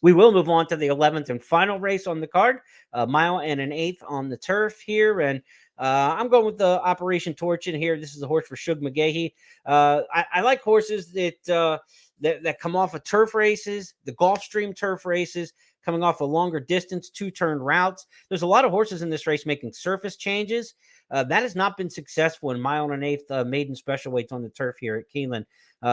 A: We will move on to the 11th and final race on the card, a mile and an eighth on the turf here, and I'm going with the Operation Torch in here. This is a horse for Shug McGahee. I like horses that come off of turf races, the Gulfstream turf races, coming off a longer distance, 2-turn routes. There's a lot of horses in this race making surface changes. That has not been successful in mile and an eighth maiden special weights on the turf here at Keeneland.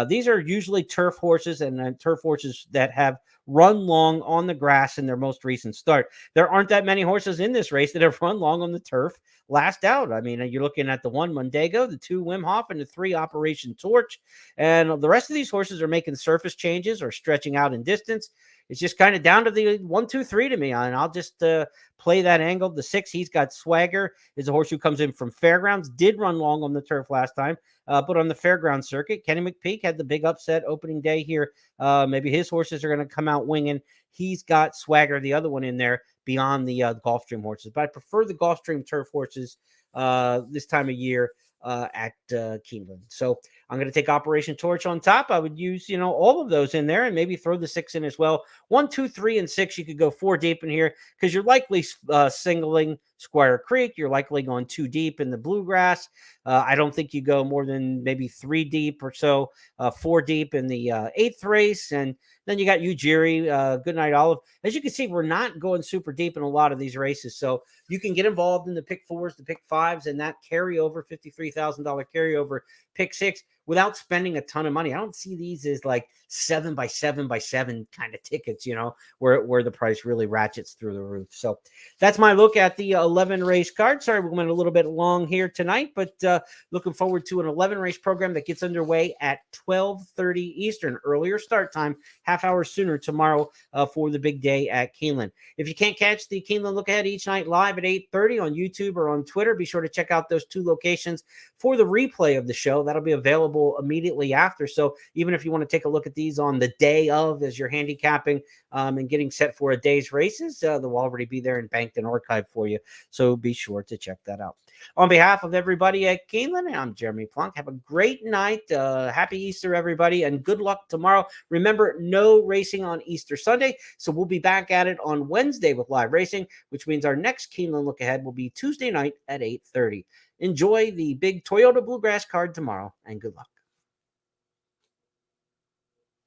A: These are usually turf horses and turf horses that have run long on the grass in their most recent start. There aren't that many horses in this race that have run long on the turf last out. I mean, you're looking at the 1 Mondego, the 2 Wim Hof, and the 3 Operation Torch. And the rest of these horses are making surface changes or stretching out in distance. It's just kind of down to the 1, 2, 3 to me. And I'll just play that angle. The 6, he's got Swagger, is a horse who comes in from Fairgrounds, did run long on the turf last time, but on the Fairground circuit, Kenny McPeak had the big upset opening day here. Maybe his horses are going to come out winging. He's got Swagger, the other one in there, beyond the Gulfstream horses. But I prefer the Gulfstream turf horses this time of year at Keeneland. So I'm going to take Operation Torch on top. I would use, all of those in there and maybe throw the 6 in as well. 1, 2, 3, and 6. You could go 4 deep in here because you're likely singling Squire Creek. You're likely going 2 deep in the Bluegrass. I don't think you go more than maybe 3 deep or so, 4 deep in the 8th race. And then you got Ujiri, Goodnight Olive. As you can see, we're not going super deep in a lot of these races. So you can get involved in the pick 4s, the pick 5s, and that carryover, $53,000 carryover pick 6 without spending a ton of money. I don't see these as like 7 by 7 by 7 kind of tickets, where the price really ratchets through the roof. So that's my look at the 11 race card. Sorry, we went a little bit long here tonight, but looking forward to an 11 race program that gets underway at 12:30 Eastern, earlier start time, half hour sooner tomorrow for the big day at Keeneland. If you can't catch the Keeneland Look Ahead each night live at 8:30 on YouTube or on Twitter, be sure to check out those 2 locations for the replay of the show. That'll be available immediately after. So even if you want to take a look at these on the day of as you're handicapping and getting set for a day's races, they'll already be there and banked and archived for you. So be sure to check that out. On behalf of everybody at Keeneland, I'm Jeremy Plonk. Have a great night. Happy Easter, everybody, and good luck tomorrow. Remember, no racing on Easter Sunday, so we'll be back at it on Wednesday with live racing, which means our next Keeneland Look Ahead will be Tuesday night at 8:30. Enjoy the big Toyota Bluegrass card tomorrow, and good luck.